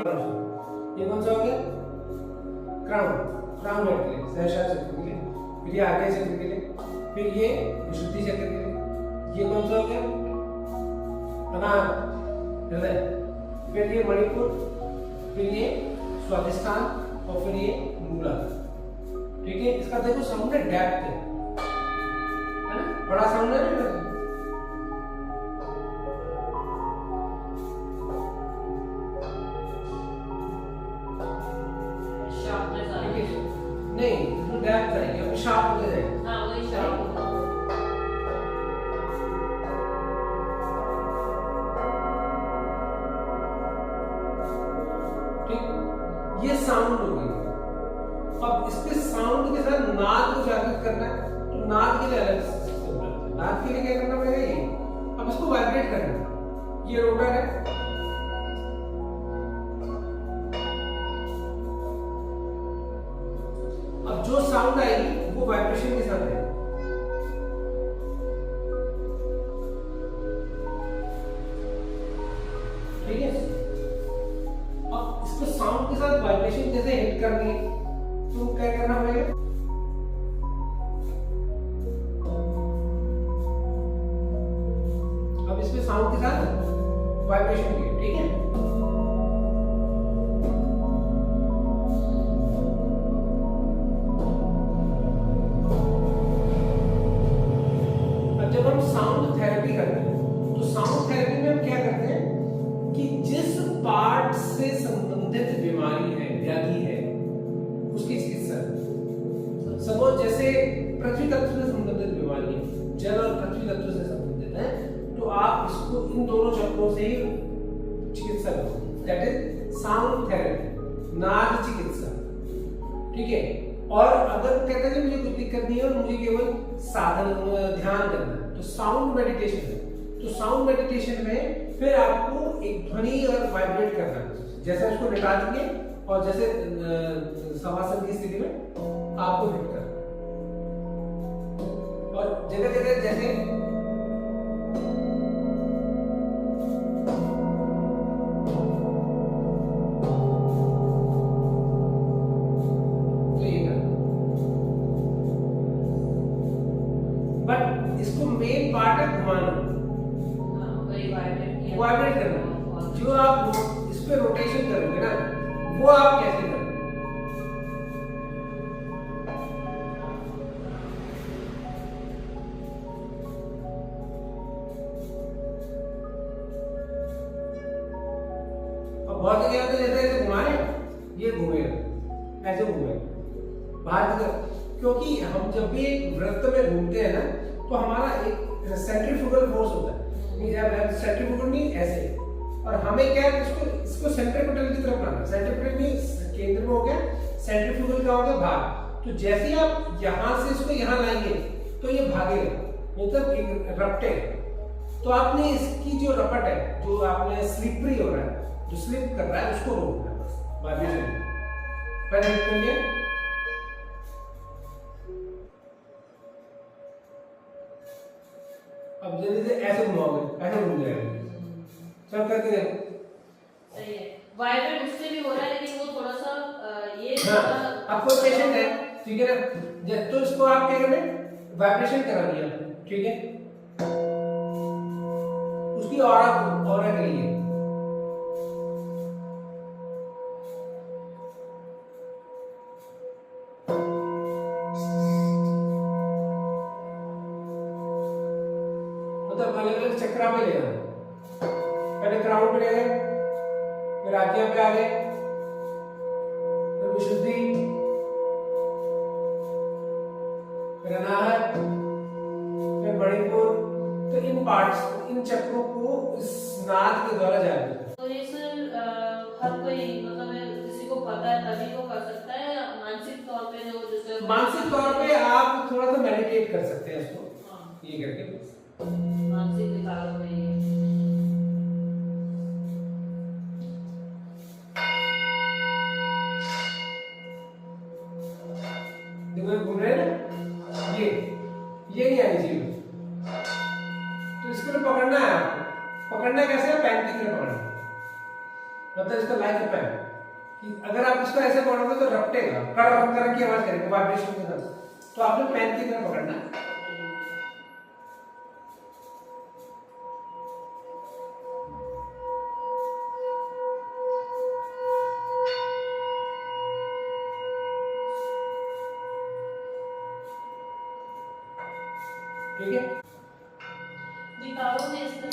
ये कौन सा हो गया? क्राउन, क्राउन हेड के लिए, सहस्रार चक्र के लिए। फिर ये आगे चक्र के लिए, फिर ये विशुद्धि चक्र के लिए। ये कौन सा हो गया? अनाहत हृदय, फिर ये मणिपुर, फिर ये स्वादिष्ठान और फिर ये मूलाधार। ठीक है, इसका देखो साउंड है डेप्थ है ना, बड़ा साउंड है ना। नहीं, तो डेप्थ आएगी और शार्प हो जाएगा। हाँ, वही शार्प होगा। ठीक, ये साउंड हो गई। अब इसके साउंड के साथ नाद को जागृत करना है, तो नाद के लिए अलग सिस्टम है। नाद के लिए क्या करना पड़ेगा? ये अब इसको वाइब्रेट करना है। ये रोटर है, अब जो साउंड आएगी वो वाइब्रेशन के साथ आएगी। ठीक है, अब इसको साउंड के साथ वाइब्रेशन जैसे हिट करनी है तो क्या करना पड़ेगा? अब इसमें साउंड के साथ वाइब्रेशन की, ठीक है। अब जब हम साउंड थेरेपी करते हैं तो साउंड थेरेपी में हम क्या करते हैं कि जिस पार्ट से संबंधित बीमारी है, व्याधि है, उसकी चिकित्सा। सपोज जैसे पृथ्वी तत्व से संबंधित बीमारी है, जल और पृथ्वी तत्व से संबंधित है, तो आप इसको इन दोनों चक्रों से ही चिकित्सा करो। दैट इज साउंड थेरेपी, नाद चिकित्सा। ठीक है, और अगर कहते हैं मुझे कुछ दिक्कत नहीं है और मुझे केवल साधन ध्यान करना है, तो साउंड मेडिटेशन है। तो साउंड मेडिटेशन में फिर आपको एक ध्वनि और वाइब्रेट करना है, जैसे उसको निकाल देंगे और जैसे शवासन की स्थिति में आपको हिट करना और जगह जगह जैसे तो ये करना। बट इसको मेन पार्ट है घुमाना, वाइब्रेट करना। जो आप इस पे रोटेशन करोगे ना, वो आप कैसे करोगे? अब बहुत जगह होते जैसे ऐसे घुमाए, ये घूमेगा, ऐसे घूमेगा बाहर की तरफ, क्योंकि हम जब भी एक वृत्त में घूमते हैं ना, तो हमारा एक सेंट्रीफ्यूगल फोर्स होता है। सेंट्रीफ्यूगल नहीं ऐसे, और हमें क्या है इसको सेंट्रीपिटल की तरफ लाना। सेंट्रीपिटल में केंद्र में हो गया, सेंट्रीफ्यूगल का हो गया भाग। तो जैसे ही आप यहां से इसको यहां लाएंगे तो ये भागेगा, मतलब एक रपटेगा। तो आपने इसकी जो रपट है, जो आपने स्लिपरी हो रहा है, जो स्लिप कर रहा है, उसको रोकना है बस वाइब्रेशन। पहले हिट कर लिया, अब जल्दी से ऐसे घुमाओगे, ऐसे घूम जाएगा। सब करके देखो, सही है। वाइब्रेट उससे भी हो रहा है, लेकिन वो थोड़ा सा ये हाँ, अब कोई पेशेंट है, ठीक है ना, तो इसको आप क्या करें, वाइब्रेशन करा दिया, ठीक है, उसकी ऑरा के लिए मतलब अलग अलग चक्रा में ले आना। पहले क्राउन पे ले गए, फिर आज्ञा पे आ गए, फिर विशुद्धि, फिर अनाहत, फिर मणिपुर। तो इन पार्ट्स, इन चक्रों को इस नाद के द्वारा जाना। तो ये सर हर कोई मतलब किसी को पता है तभी वो कर सकता है, या मानसिक तौर पे जो जैसे मानसिक तौर पे आप थोड़ा सा मेडिटेट कर सकते हैं इसको, हाँ, ये करके मानसिक विकारों में ये देखो घूम रहे हैं ना, ये नहीं आनी चाहिए। तो इसको तो पकड़ना है आपको। पकड़ना कैसे है? पैन की तरह पकड़ना, मतलब इसका लाइक पेन कि अगर आप इसको ऐसे पकड़ोगे तो रपटेगा, कर की आवाज करेगा वाइब्रेशन के साथ। तो आपने पेन की तरह पकड़ना है। ठीक है। दिखाओ ने इसमें